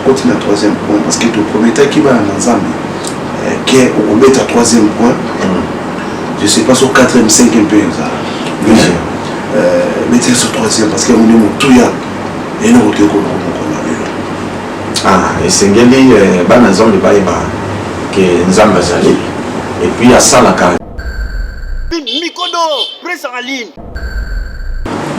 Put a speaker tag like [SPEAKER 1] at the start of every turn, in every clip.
[SPEAKER 1] continue à troisième point parce que tu promettais qu'il va en ensemble qui est au mettre à troisième point. Je sais pas sur quatrième, cinquième pays mais c'est sur troisième parce qu'on est mon tout ya et nous retenons
[SPEAKER 2] ah et c'est ngeli ban ensemble ba que nzamba zali et puis à ça la carte
[SPEAKER 3] Mikodo presse en ligne.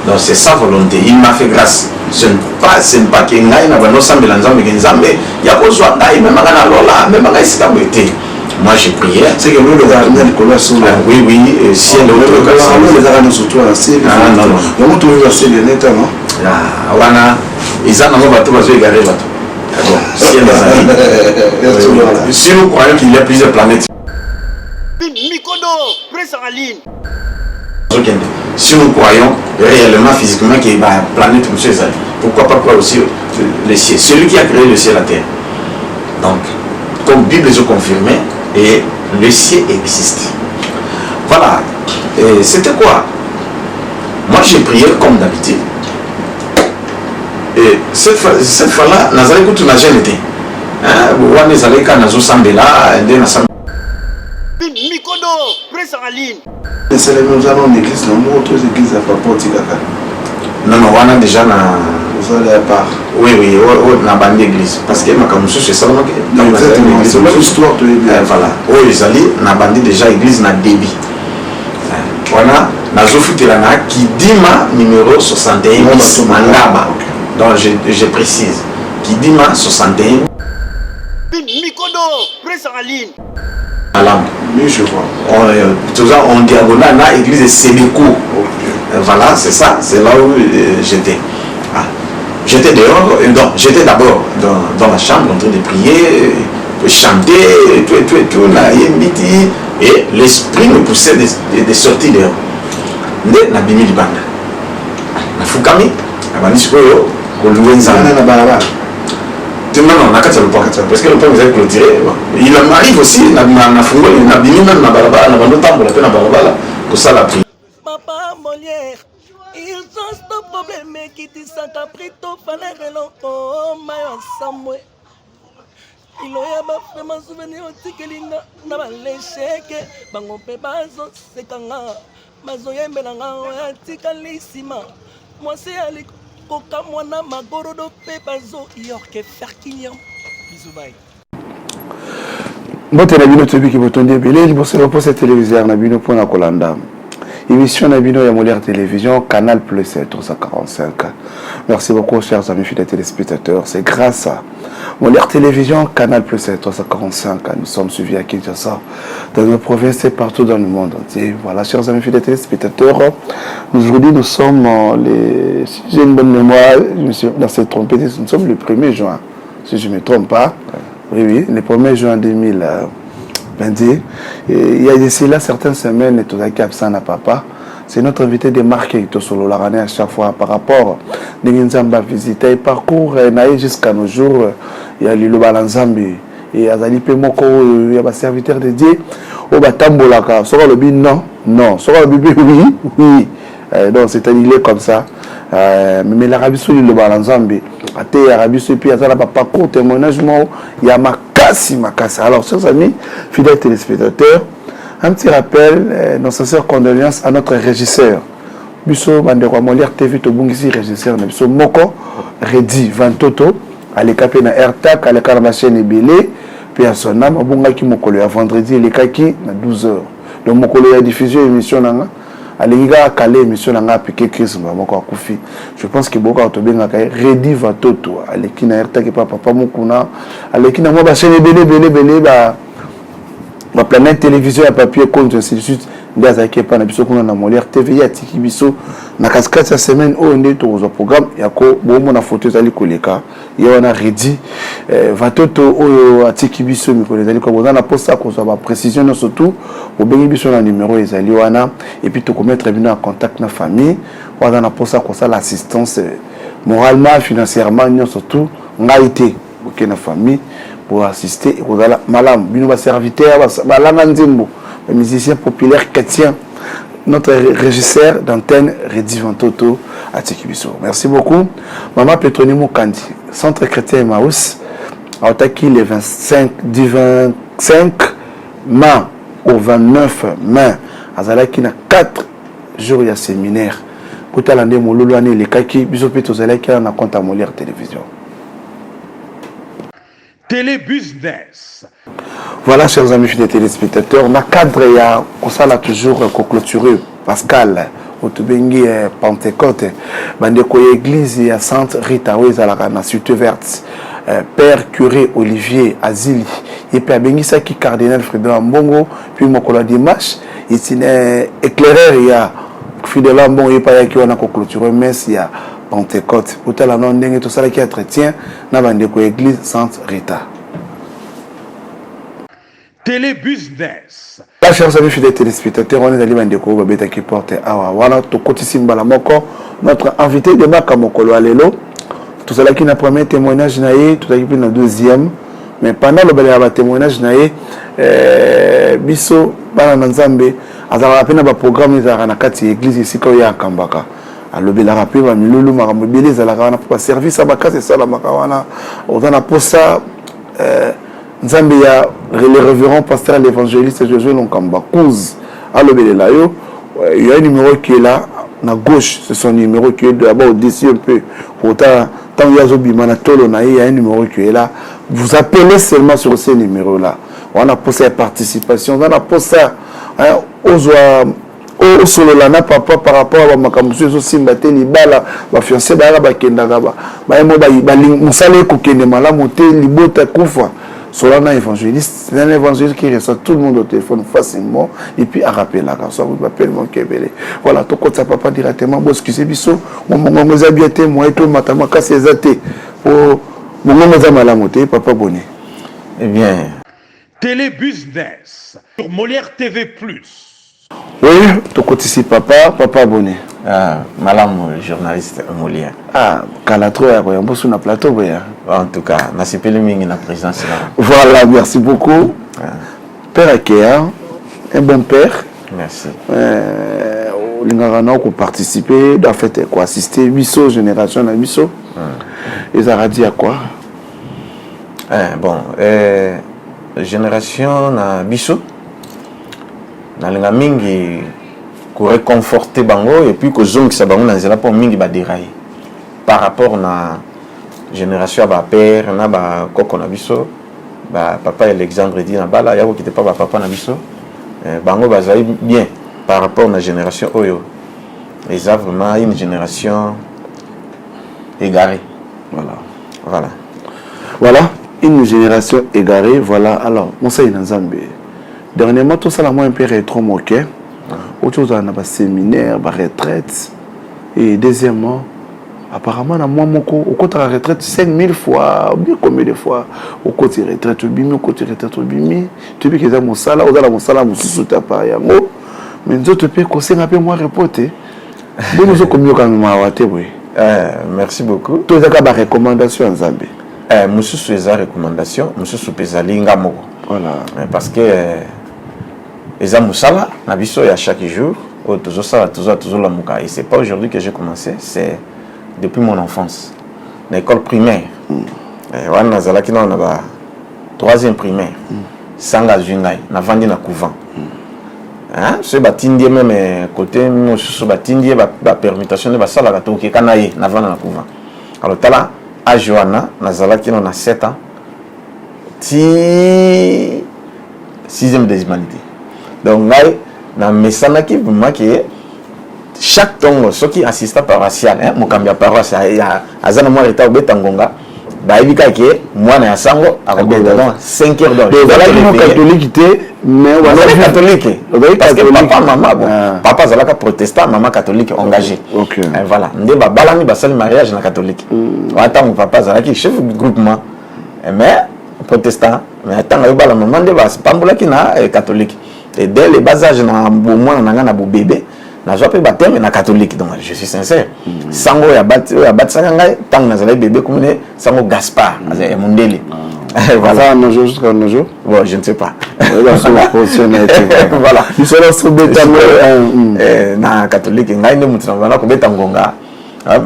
[SPEAKER 2] donc c'est sa volonté il m'a fait grâce ce n'est pas que ngai na bano sambela nzambe ke nzambe ya ko zwa ngai même ngana lola même ngai sika boete. Moi j'ai prié.
[SPEAKER 1] C'est que nous les armées de Colosse
[SPEAKER 2] oui oui si elle
[SPEAKER 1] les armées surtout à c'est
[SPEAKER 2] non
[SPEAKER 1] non on trouve assez les net non
[SPEAKER 2] ah wana ils en ont bateau bazo égaré bateau si nous croyons qu'il y a plusieurs planètes
[SPEAKER 3] Mikodo presse en ligne.
[SPEAKER 2] si nous croyons réellement physiquement qu'il y a une planète monsieur Zali, pourquoi pas croire aussi le ciel, celui qui a créé le ciel et la terre. Donc comme Bible les a confirmé et le ciel existe. Voilà. Et c'était quoi? Moi j'ai prié comme d'habitude. Et cette fois-là, Nazaré Koutou n'a jamais été. Hein? Nazaré Kanazo Sambela,
[SPEAKER 3] Mikodo presse en ligne.
[SPEAKER 1] C'est les mêmes allons l'église, non, autres églises à Papa Tigaka.
[SPEAKER 2] Non, on a déjà na.
[SPEAKER 1] Vous allez à part.
[SPEAKER 2] Oui, on a banni l'église. Parce que ma camusou, c'est ça,
[SPEAKER 1] c'est l'histoire de l'église.
[SPEAKER 2] Voilà. Oui, ils allaient, on a banni déjà l'église na débit. On a, na qui dit ma numéro 61 Mangaba. Donc je précise. Qui dit ma 61.
[SPEAKER 3] Mikodo presse en ligne.
[SPEAKER 1] Oui, je vois.
[SPEAKER 2] On diagonale là, l'église de Sénéco. Voilà, c'est ça, c'est là où j'étais. Ah. J'étais dehors, j'étais d'abord dans la chambre en train de prier, chanter, tout, et l'esprit me poussait de sortir dehors. Na bimi libanda. Na fukami, na banisiko yo, koluenza na barabara. Non, parce que le pont vous avez clôturé. Il m'arrive aussi, na fungoli, na bimi même na barabara, na bando tambo la peine na barabara, que ça l'a pris.
[SPEAKER 3] Papa Molière, ils ont ce problème qui dit ça qu'a pris tout fallait reloko mayo samwe. Il y a vraiment souvenir aussi que l'inga na balesheke bango pe bazo sekanga bazo yembelanga atika lisima. Moi c'est ali koka mwana magorodo pe bazo yorke ferkinyam. Bisous bye.
[SPEAKER 1] Bon, tu as vu qui vous tourne bien. Il pour cette télévision, on a vu pour la Colanda. Émission Nabino et Molière Télévision, Canal Plus 345. Merci beaucoup, chers amis fidèles téléspectateurs. C'est grâce à Molière Télévision, Canal Plus 345. Nous sommes suivis à Kinshasa, dans nos provinces et partout dans le monde entier. Voilà, chers amis fidèles téléspectateurs. Aujourd'hui, nous sommes si j'ai une bonne mémoire, je me suis trompé, nous sommes le 1er juin, si je ne me trompe pas. Oui, le 1er juin 2020. Il y a d'ici là certaines semaines, et tout qui absent à papa. C'est notre invité de marquer sur la à chaque fois par rapport à Nzamba visiter parcours jusqu'à nos jours. Il y a Lilo Balanzambi et Azali Pemoko, il y a un serviteur dédié au Batambolaka. Sera le bin non, sera le bébé oui. Donc c'est-à-dire comme ça. Mais l'Arabie Saoudite le Balanzambi, à l'Arabie Saoudite, il y a un parcours témoignage, il y a Makassi. Alors, chers amis, fidèles téléspectateurs, un petit rappel, nos sincères condoléances à notre régisseur. Bisso Bandekwa Molière TV Tobungisi, régisseur, Bisso Moko, Redi Vantoto, à l'écapé na AirTag, à l'écart de ma chaîne Ebélé, puis à son âme, Bunga qui Mokolo, à vendredi, l'écaki, à 12h. Donc, Mokolo a diffusé l'émission Nanga. Alinga Kalé, émission Nanga, piqué Chris Moko Koufi. Je pense que beaucoup de gens ont Redi Vantoto, à l'équipe na AirTag et papa Mokuna, à l'équipe na ma chaîne Ebélé, ma planète télévision à papier compte ainsi de suite des qui pas na biso kuna na Molière TV ya tiki biso na cascade cette semaine au ndé to au programme yako bomo na photo zali koleka ya na Redi Vatoto o atiki biso mikolo zali ko na posta ko so ba précision surtout au bengi biso na numéro ezali wana et puis to ko mettre bien en contact na famille wana na posta ko ça l'assistance moralement financièrement surtout ngaité OK na famille pour assister et voilà malam bino ba serviteur ba langa nzimbo musicien populaire chrétien notre régisseur d'antenne Redi Vantoto à Tikibiso. Merci beaucoup maman Petronimo Kandi centre chrétien Emmaüs autaki le 25 du 25 mai au 29 mai azalaki na 4 jours ya séminaire kutala nde molulu ane lekaki biso pe tozalaki na compte à Molière Télévision.
[SPEAKER 4] Télébusiness.
[SPEAKER 1] Voilà, chers amis fidèles téléspectateurs, na cadre ya kosala toujours clôturer Pascal Otubengi Pentecôte bandeko ya église ya Sainte Rita ezalaka na Cité Verte. Père curé Olivier Azili et puis abengisaki cardinal Frédéric Mbongo puis mokolo dimanche itine éclaireur ya fidèle Mbongo et pas yaki wana ko clôturer messe ya Pentecôte otala non ndenge to sala ki entretien na bandeko église Sainte Rita.
[SPEAKER 4] Télébusiness.
[SPEAKER 1] Là, chers amis fidèles téléspectateurs, on est allé bandeko babeta qui porte awa voilà to kotisimba la moko notre invité de Makamokolo Alelo. Tout cela qui n'a premier témoignage naïe, tout ça qui na deuxième, mais pendant le témoignage naïe, biso bana nzambe azala pena ba programme za na kati église ici ko ya Kambaka. Alors la rappel va milulu makamobele za la kana pour service à bakase sala makawana. Ozana posa nzambe ya le révérend pasteur l'évangéliste Josué Lonkamba Kouz. Alors là yo, il y a un numéro qui est là à gauche, c'est son numéro qui est d'abord au-dessus un peu. Pourtant tant il y a un numéro qui est là. Vous appelez seulement sur ce numéro-là. On a posé la participation. On a posé au solo lana papa par rapport à ma camusu aussi mbateli bala ba fiancé ba ba kenda ba ba mo ba musale ko kende mala moté libota kufa solana évangéliste c'est un évangéliste qui reçoit tout le monde au téléphone facilement et puis à rappeler la ça vous appelle mon kebele voilà to kota papa directement bo excusez biso mon ngoza biete moi et tout matama ka sezate pour mon ngoza mala moté papa bonné.
[SPEAKER 2] Eh bien
[SPEAKER 4] Télébusiness sur Molière TV+.
[SPEAKER 1] Oui, tu ici papa abonné.
[SPEAKER 2] Ah, madame journaliste Molière.
[SPEAKER 1] Ah, Kalatro, on bosse sur le plateau.
[SPEAKER 2] En tout cas, merci pour la présence là.
[SPEAKER 1] Voilà, merci beaucoup. Ah. Père Akea, un bon père.
[SPEAKER 2] Merci.
[SPEAKER 1] On a participé, en fait, quoi, assister Bisso, génération à Bisso. Ils ont dit à quoi?
[SPEAKER 2] Bon, génération à Bisso. Nalinga mingi ko réconforter bango et puis ko zongi sa bango nanzela pour mingi ba dérailler par rapport na génération ba père na ba koko na biso ba papa Alexandre dit na bala yako qui était pas ba papa na biso bango bazali bien par rapport na génération oyo ils ont vraiment une génération égarée.
[SPEAKER 1] Voilà une génération égarée. Voilà alors mon ça Nzambe. Dernièrement, tout ça, un peu rétro moqué. Autre chose, on a un séminaire, une retraite. Et deuxièmement, apparemment, on a au côté de la retraite 5000 fois, bien combien de fois, au côté de la retraite, au côté de la retraite, tu veux que ça mon salaire, mon salaire, mon sous-soutien par yango. Mais nous autres, tu peux un peu moins reporter. Nous nous sommes quand même
[SPEAKER 2] merci beaucoup.
[SPEAKER 1] Tout ça, c'est une recommandation en Zambie.
[SPEAKER 2] Monsieur Souza recommandation, monsieur Soupeza Linga Moko.
[SPEAKER 1] Voilà.
[SPEAKER 2] Parce que les amoussala, na biso ya chaque jour, toujours la mouka. Et c'est pas aujourd'hui que j'ai commencé, c'est depuis mon enfance. L'école primaire. On a qui on a troisième primaire. Sanga Zungai, na vandi na couvent. Hein, ce batindie même côté nous sur batindie ba permutation de ba sala ka toki kanaye na vandi na couvent. Alors tala à Johanna, nazala qui on a 7 ans. Ti 6e des humanités. Donc, na mesana qui chaque tongo, ceux qui assistent paroissial, mon cambia paroisse, azana moi état au betangonga, baibika qui moi na sango à 5 heures d'heure.
[SPEAKER 1] Voilà qui catholique mais
[SPEAKER 2] voilà catholique. Parce que papa maman bon, papa zalaka protestant, maman catholique engagé.
[SPEAKER 1] OK.
[SPEAKER 2] Et voilà, ndeba balani basali mariage na catholique. Wata mon papa zalaki chef du groupement. Mais protestant, mais attends, la maman de base, pambola qui na catholique. Et dès le bas âge, na moi na bébé, na joie pas baptême na catholique. Donc je suis sincère. Sango ya bat sanga tant na zala bébé comme sango Gaspard, na mondeli.
[SPEAKER 1] Voilà, nos jours jusqu'à nos jours.
[SPEAKER 2] Bon, je ne sais pas.
[SPEAKER 1] Voilà. Ils sont là sur bétango
[SPEAKER 2] na catholique, ngai ne mutu na ko betangonga.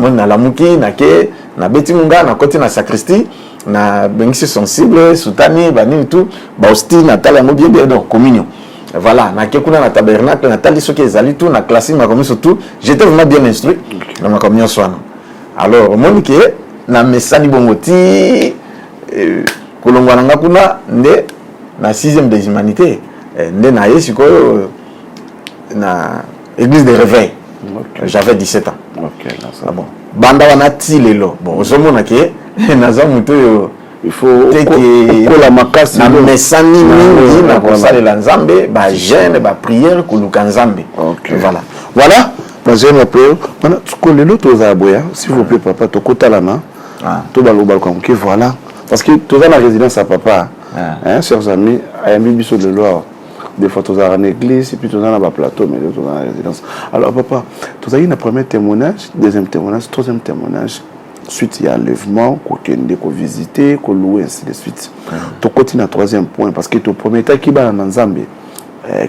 [SPEAKER 2] Mon na lamuki na ke na beti munga na côté na sacristie. na bengisi sensible soutani bani tout ba hostie natala ngo bien bien donc communion voilà na kekuna na tabernacle natali soki ezali tout na classique ma communion surtout j'étais vraiment bien instruit dans ma communion soana alors monique na mesani bongoti kolongwa nanga kuna nde na 6e des humanités nde na yesiko na église de réveil. Okay. J'avais 17 ans.
[SPEAKER 1] Ok, là, ça.
[SPEAKER 2] Ah bon. Banda wana ti lelo. Bon, ozomona ke naza muto yo
[SPEAKER 1] il faut
[SPEAKER 2] que
[SPEAKER 1] la makasi
[SPEAKER 2] na mesani mingi na kosalela nzambe ba jeûne ba prière koluka nzambe.
[SPEAKER 1] OK.
[SPEAKER 2] Voilà.
[SPEAKER 1] Voilà. Parce que après mana tukolelo toza boya s'il vous plaît papa tokotalana. Ah. To baloba comme que voilà parce que toza na résidence à papa. Hein, chers amis, ayambi biso de loi. Des fois, tu as en église, et puis tu as un plateau, mais tu as en résidence. Alors, papa, tu as eu un premier témoignage, deuxième témoignage, troisième témoignage. Ensuite, il y a l'enlèvement, qu'on visiter, qu'on loue, ainsi de suite. Tu continues à troisième point, parce que ton premier temps qui va en Zambie,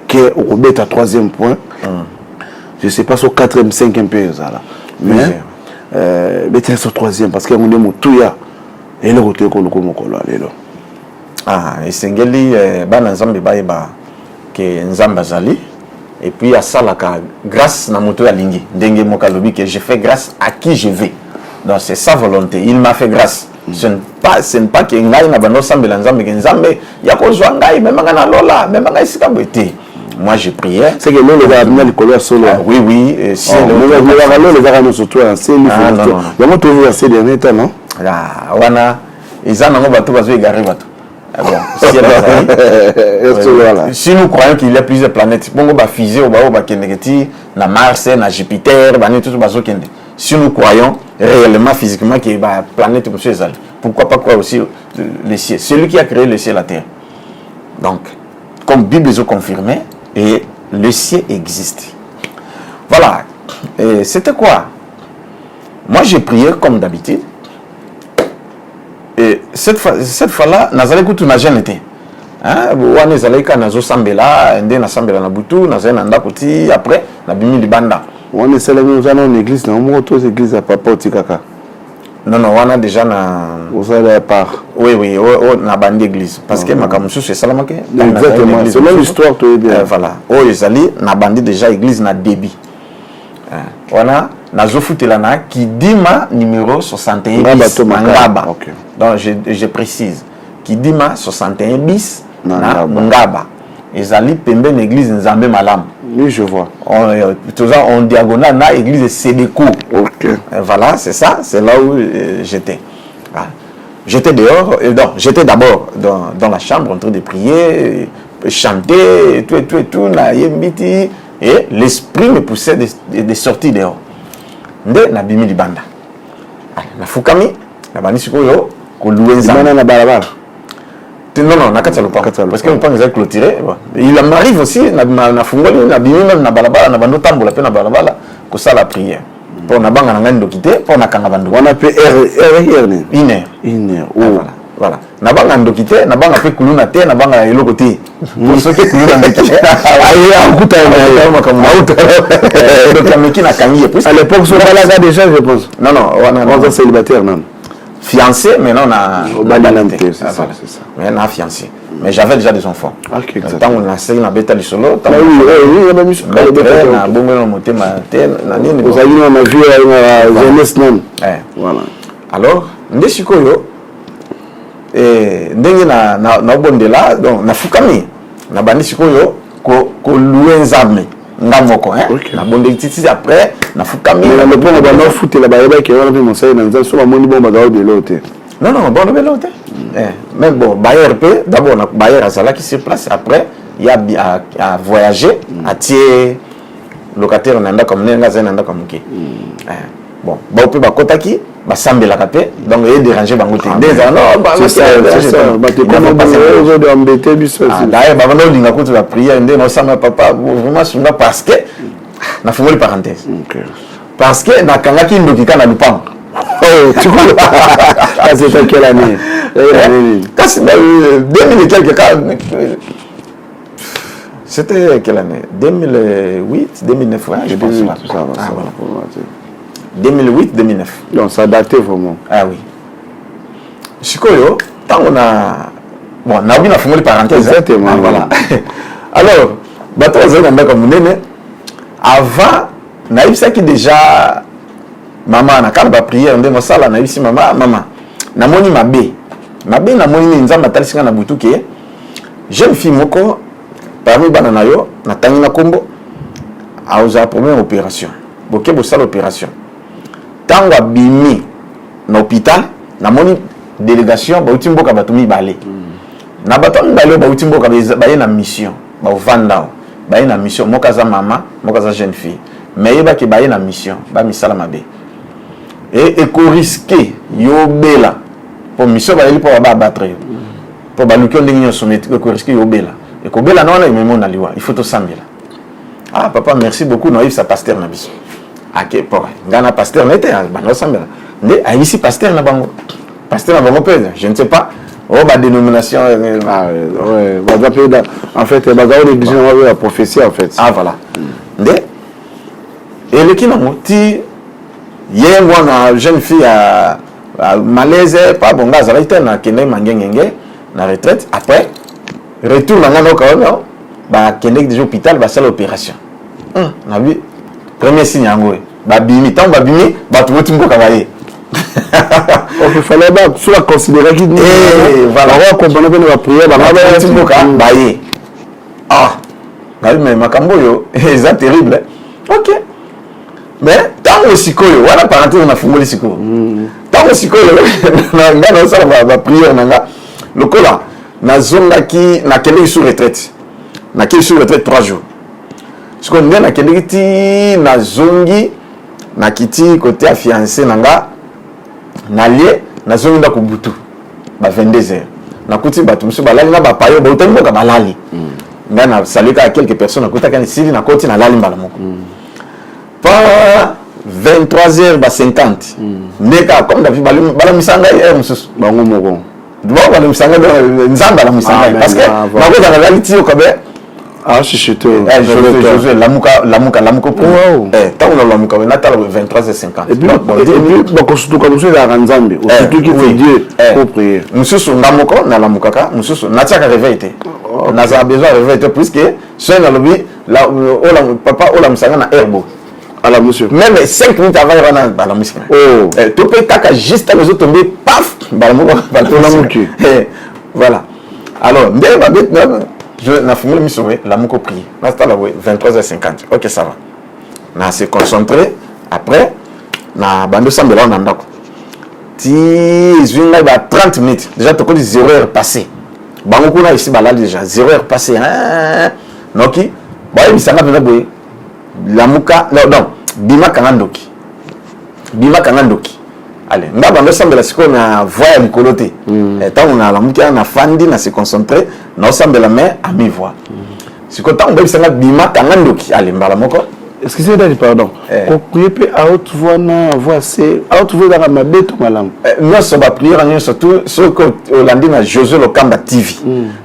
[SPEAKER 1] qui est au bête troisième point, je ne sais pas sur quatrième, cinquième pays, mais bête sur troisième, parce qu'on est moutouya, et le retour qu'on le
[SPEAKER 2] ah, et c'est ban Nzambe ba que Nzamba zali et puis à ça la grâce na moto ya lingi ndenge mokalobi que je fais grâce à qui je vais donc c'est sa volonté il m'a fait grâce ce n'est pas que ngai na bano sambela Nzambe que Nzambe ya ko zwa ngai même ngana lola même ngai sika boté moi je priais
[SPEAKER 1] c'est que le va venir le colère solo
[SPEAKER 2] oui oui c'est
[SPEAKER 1] le va nous surtout c'est lui il va trouver ces derniers temps non
[SPEAKER 2] là wana izana ngo bato bazo égarer bato. Bon, si nous croyons qu'il y a plusieurs planètes, bon, on va fusée, on va na Mars, na Jupiter, si nous croyons réellement, physiquement, qu'il y a une planète, pourquoi pas croire aussi le ciel? Celui qui a créé le ciel et la terre. Donc, comme la Bible les a confirmé, et le ciel existe. Voilà. C'était quoi? Moi, j'ai prié comme d'habitude. Et cette fois-là, nazale kutu na jeune été. Hein, wana zaleka nazo sambela, ende na sambela na butu, nazale na ndakoti après na bimi libanda.
[SPEAKER 1] Wana sala nous allons en église, na moto église à papa otikaka.
[SPEAKER 2] Non non, wana déjà na
[SPEAKER 1] osala à part.
[SPEAKER 2] Oui oui, na bandi église parce que makamusu c'est salamake.
[SPEAKER 1] Exactement, c'est l'histoire to bien.
[SPEAKER 2] Voilà. Oh ezali na bandi déjà église na débit. Wana nazo futela na Kidima numéro 61 bis Ngaba. Okay. Donc je précise Kidima 61 bis na Ngaba. Ezali pembe na église Nzambe Malam.
[SPEAKER 1] Oui, je vois.
[SPEAKER 2] On diagonale na église Sédéco.
[SPEAKER 1] OK.
[SPEAKER 2] Voilà, c'est ça, c'est là où j'étais. Ah. J'étais dehors, j'étais d'abord dans la chambre en train de prier, chanter, et tout, na yembiti, et l'esprit me poussait de sortir dehors. Nde na bimi libanda. Na fukami, na bani sikoyo, ko louenza.
[SPEAKER 1] Na balabala.
[SPEAKER 2] Non, na kati lopa. Parce que le pan est clôturé. Il m'arrive aussi, na fungoli, na bimi même na balabala, na bando tambola pe na balabala, ko ça la prière. Pour na banga na ngando kité, pour na kanga bando.
[SPEAKER 1] On appelle
[SPEAKER 2] une heure. Voilà. Na banga ndo kité, na banga pe kuluna te, na banga eloko te. Pour ceux qui kuluna ndeki.
[SPEAKER 1] Aïe, akuta ya
[SPEAKER 2] makamu auto. Donc ameki na kangi.
[SPEAKER 1] À l'époque sur là déjà je pense.
[SPEAKER 2] Non,
[SPEAKER 1] on est célibataire non.
[SPEAKER 2] Fiancé, mais non, on a
[SPEAKER 1] c'est ça.
[SPEAKER 2] Mais on a fiancé. Mais j'avais déjà des enfants.
[SPEAKER 1] Ok, exactement.
[SPEAKER 2] Tant on a essayé na beta lisolo, tant
[SPEAKER 1] oui, on a mis
[SPEAKER 2] na bongo na motema te na nini.
[SPEAKER 1] Vous avez on a vu la jeunesse non.
[SPEAKER 2] Voilà. Alors, ndesikoyo ndenge na bondela donc na fukami na bandi sikoyo ko louer nzambe ngamoko na bondeli titi après na fukami
[SPEAKER 1] na le bon ba fouté la ba ke wana pe monsay na nzambe so ba moni bomba ga obelote.
[SPEAKER 2] Non, bon, obelote. Mais bon, Bayer peut d'abord Bayer azala qui se place après il y a à voyager à tier locataire nanda comme nenga nanda comme ki. Bon, ba peut ba kotaki ba sambela kapé donc il déranger bango te. Des non,
[SPEAKER 1] c'est ça. Ba te comme on doit embêter biso.
[SPEAKER 2] D'ailleurs ba vando linga kutu la prière ndé no sama papa vraiment sunga parce que na fungoli parenthèse. Parce que na kangaki ndokika na lupango.
[SPEAKER 1] Oh, tu vois. C'était quelle année?
[SPEAKER 2] Quand 2000 et quelques cas. C'était quelle année? 2008, 2009, ouais, je pense.
[SPEAKER 1] Tout ça,
[SPEAKER 2] voilà. 2008, 2009.
[SPEAKER 1] Donc ça datait vraiment.
[SPEAKER 2] Ah oui. sikoyo tant on a bon na bien fongoli parenthèse
[SPEAKER 1] exactement
[SPEAKER 2] voilà alors bato zana ndaka munene avant na ibisa ki déjà maman na kala ba prière ndemo sala na ibisi maman na moni mabe na moni nzamba talisinga na butuke jeune fille moko parmi bana na yo na tangi na kombo a oza première opération boke bo sala opération tango abimi na hôpital na moni délégation ba uti mboka bato mibale na bato mibale ba uti mboka ba ye na mission ba vanda ba ye na mission moka za mama moka za jeune fille mais yeba ke ba ye na mission ba misala mabe et ko risquer yo bela pour mission ba yeli pour ba battre yo pour ba luki ndingi sommet ko risquer yo bela et ko bela non na memo na liwa il faut to sambela ah papa merci beaucoup no sa pasteur na biso ake pour ngana pasteur n'était ba no sambela ndé a ici pasteur na bango pasteur na bango peut je ne sais pas oh ba dénomination
[SPEAKER 1] ouais en fait bazao l'église on la prophétie en fait
[SPEAKER 2] ah voilà ndé et le qui non ti hier na jeune fille à malaise pas bon gaz là était na kende mangengenge na retraite après retour na ngana ko no ba kende déjà hôpital ba salle opération na bi premier signe yango ba bimi tant ba bimi ba tout mbo ka baye
[SPEAKER 1] il fallait soit considérer qu'il
[SPEAKER 2] voilà
[SPEAKER 1] on comprend bien la prière ba
[SPEAKER 2] tout mbo ka baye ah mais makambo yo c'est terrible OK mais tant aussi koyo wala parenthèse na fungoli siko tant aussi koyo na ngana sala ba prière nanga lokola na zonga ki na kende sur retraite na kende sur retraite 3 jours ce qu'on dit na kende ti na zongi na kiti côté a fiancé nanga na lié na zongi nda kubutu ba 22h na kuti batu musu balali na ba payo ba utembo ka balali ngana saluka à quelques personnes kota kan sili na koti na lali mbala moko pas 23h50 neka comme David bala misanga hier mususu
[SPEAKER 1] bango moko
[SPEAKER 2] bala misanga nzamba la misanga parce que bako za reality ko be
[SPEAKER 1] ah chichito
[SPEAKER 2] Josué lamuka pour tant on lamuka na tala 23h50
[SPEAKER 1] et puis bako surtout comme ça la nzambe surtout qui fait Dieu pour prier
[SPEAKER 2] mususu ngamoko na lamukaka mususu na tiaka réveillé na za besoin réveillé puisque c'est na lobby la papa ola misanga na herbo
[SPEAKER 1] alors monsieur
[SPEAKER 2] même 5 minutes avant il va dans la musique oh tu peux taquer juste les autres tomber paf voilà alors je na fumé mission la moko prier là c'est là 23h50 OK ça va na se concentrer après na bando sambela on ndako ti zwinga ba 30 minutes déjà tu connais 0 heure passée bango kuna ici bala déjà 0 heure passée hein noki ba bisanga vena boye lamuka non bima kangandoki allez ngaba ndo sambela siko na voix ya likolote tant on a lamuka na fandi na se concentrer na sambela mais à mi voix siko tant on bisanga bima kangandoki allez mbala moko
[SPEAKER 1] excusez-moi pardon ko prier pe à haute voix na voix c'est à haute voix dans ma bête malam
[SPEAKER 2] nous ça va prier en surtout ce que Hollandi na Josué Lokamba TV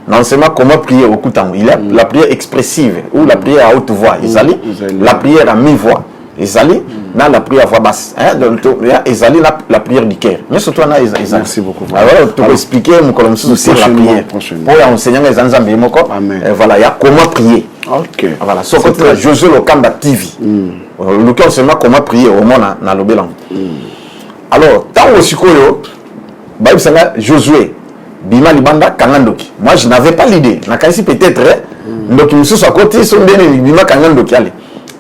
[SPEAKER 2] n'enseignement comment prier au kutango il y a la prière expressive ou la prière à haute voix izali la prière à mi voix izali na la prière à voix basse hein donc izali la prière du cœur mais surtout na izali
[SPEAKER 1] merci beaucoup
[SPEAKER 2] alors tu peux expliquer mon colonne sur la prière pour enseigner les ensembles moko et voilà il y a comment prier
[SPEAKER 1] OK
[SPEAKER 2] voilà ce côté de Josué Lokamba TV le cœur enseignement comment prier au monde na lobelang alors tant aussi koyo ba bisanga Josué bima libanda kangandoki moi je n'avais pas l'idée na kasi peut-être donc musu so côté so ndene bima kangandoki allez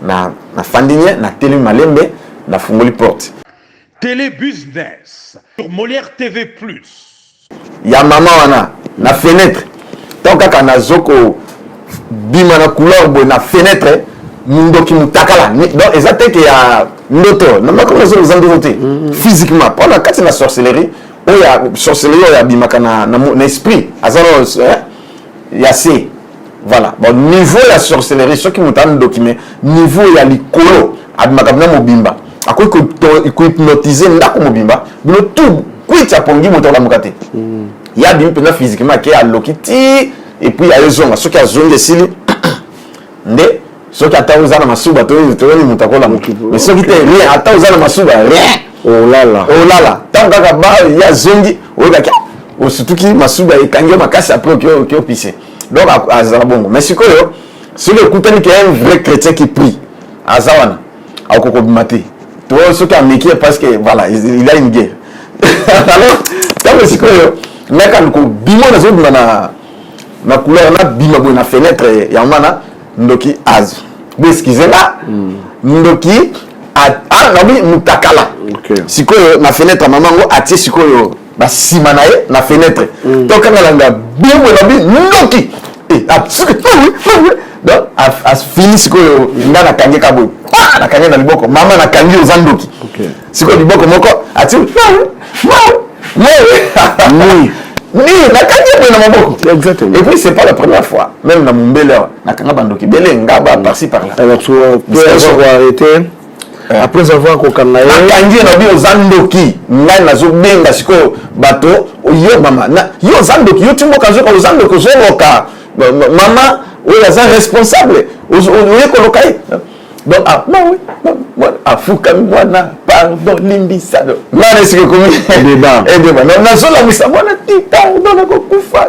[SPEAKER 2] na fandinye na télé malembe na fungoli porte
[SPEAKER 4] Télé Business sur Molière TV+.
[SPEAKER 2] ya mama wana na fenêtre tant kaka na zoko bima na couleur bo na fenêtre mundoki mutakala donc exactement que ya ndoto na makolo zo zandote physiquement pour la kati na sorcellerie o ya sorcellerie ya bima kana na esprit azalo ya c'est voilà bon niveau la sorcellerie ce qui mutan document niveau ya likolo abimaka na mobimba akoy ko hypnotiser ndako mobimba bino tout kwita pongi moto la mukate ya bim pena physiquement ke a lokiti et puis ya zonga ce qui a zonga sili nde ce qui ata uzana masuba to ni mutakola mais ce qui te rien ata uzana masuba rien oh là là tant kaka ba ya zongi o ka surtout qui masuba et kangi makasi après qui au pissé donc azala bongo mais si koyo si le coutani qui est un vrai chrétien qui prie azawana akoko bimate toi ce qui a méqué parce que voilà il a une guerre alors quand si koyo naka ko bimo na zo na couleur na bima bo na fenêtre ya mana ndoki az excusez là ndoki nabi mutakala sikoyo na fenêtre mamango atie sikoyo basima na ye na fenêtre donc quand la bien nabi ndoki donc a fini sikoyo nga na kange kabo na kange na liboko mama na kange ozandoki sikoyo liboko moko atie ni na kange na maboko exactement et puis c'est pas la première fois même na mumbele na kanga bandoki bele ngaba par-ci par-là
[SPEAKER 1] alors tu peux arrêter après avoir kokanga ye
[SPEAKER 2] kangi na bi ozandoki ngai na zo benga siko bato yo mama na yo ozandoki yo timo kazo ko ozandoki zoloka mama oyo aza responsable oye kolokai donc oui afuka mwana pardon limbisa do ngane siko komi débat na zo la misa mwana tita ndona ko kufa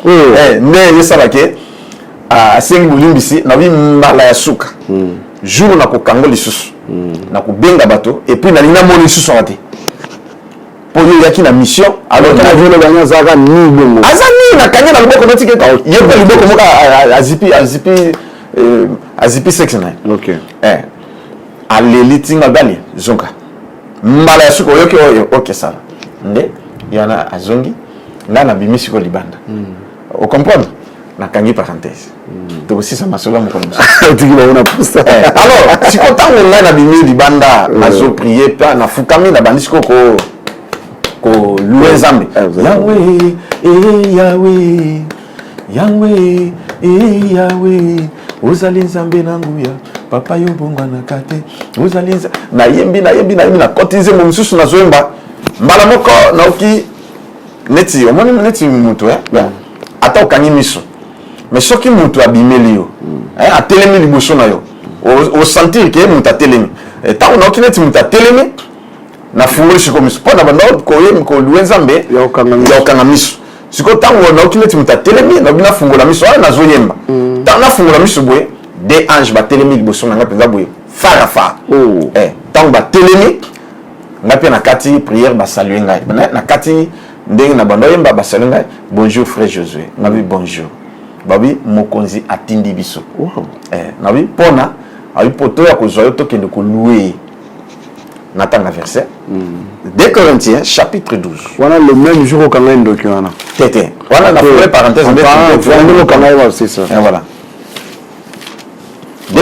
[SPEAKER 2] ne yesala ke asengi bulimbisi na bi mbala ya suka jour na ko kango lisusu na kubenga bato et puis na lina moni lisusu ate po yo yaki na mission alors
[SPEAKER 1] na velo banya zaka ni bongo
[SPEAKER 2] azani na kanya na liboko noti ke yeba liboko moka azipi section na
[SPEAKER 1] OK
[SPEAKER 2] aleliti ngagali zonka mbala ya suko yoke OK ça nde yana azongi na bimisi ko libanda o comprendre na kangi parenthèse donc aussi ça m'a sauvé mon connaissance alors si content on a bimisi libanda nazo prier pa na fukami na bandisiko ko louer Nzambe Yahweh ozali Nzambe na nguya papa yo bonga na kate ozali na yembi na kotize mo mususu na zoemba mbala moko na oki neti omoni neti mutu ata okangi miso mais soki mutu abimeli yo atelemi liboso na yo o sentir que mutu atelemi tango na oki neti mutu atelemi na fungoli siko miso po na banda ko louer Nzambe ya okanga miso siko tango na oki neti mutu atelemi na bina fungola miso ala na zoyemba tango na fungola miso boye des anges ba telemi liboso na nga penza boye fara tango ba telemi nga pe na kati prière ba saluer ngai na kati ndenge na banda yemba ba saluer ngai bonjour frère Josué ngabi bonjour babi mokonzi atindi biso nabi pona ayi poto ya kozwa yo tokende ko louer natanga verset 2 Corinthiens chapitre 12
[SPEAKER 1] voilà le même jour au Canada ndoki wana
[SPEAKER 2] tete wana na pour parenthèse
[SPEAKER 1] on Canada c'est ça
[SPEAKER 2] et voilà 2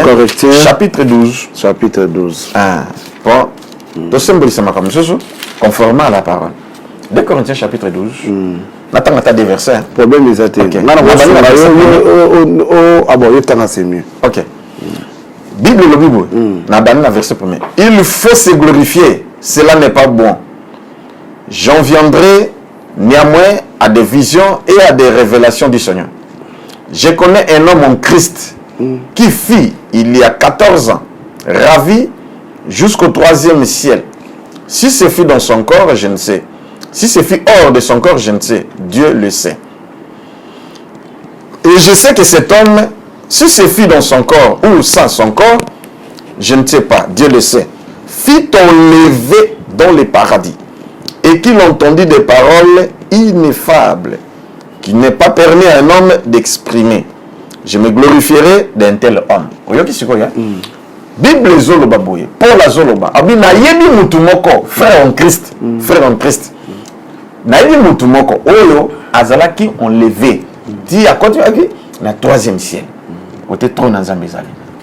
[SPEAKER 2] Corinthiens chapitre 12 bon to symbolise ma comme ça conformément à la parole 2 Corinthiens chapitre 12 natanga ta des versets
[SPEAKER 1] problème les athées c'est mieux
[SPEAKER 2] OK Bible le Bible na banana verset 1er il faut se glorifier cela n'est pas bon j'en viendrai néanmoins à des visions et à des révélations du Seigneur je connais un homme en Christ qui fit il y a 14 ans ravi jusqu'au 3e ciel si c'est fit dans son corps je ne sais si c'est fit hors de son corps je ne sais Dieu le sait et je sais que cet homme si c'est fit dans son corps ou sans son corps, je ne sais pas, Dieu le sait, fit enlever dans les paradis et qu'il entendit des paroles ineffables qui n'est pas permis à un homme d'exprimer. Je me glorifierai d'un tel homme. Bible zoloba boye, Paul zoloba, abi na yebi mutu moko, frère en Christ, na yebi mutu moko, oyo azalaki enlevé. Dit à quoi tu as dit? La 3e ciel. Côté trône Nzambe ezali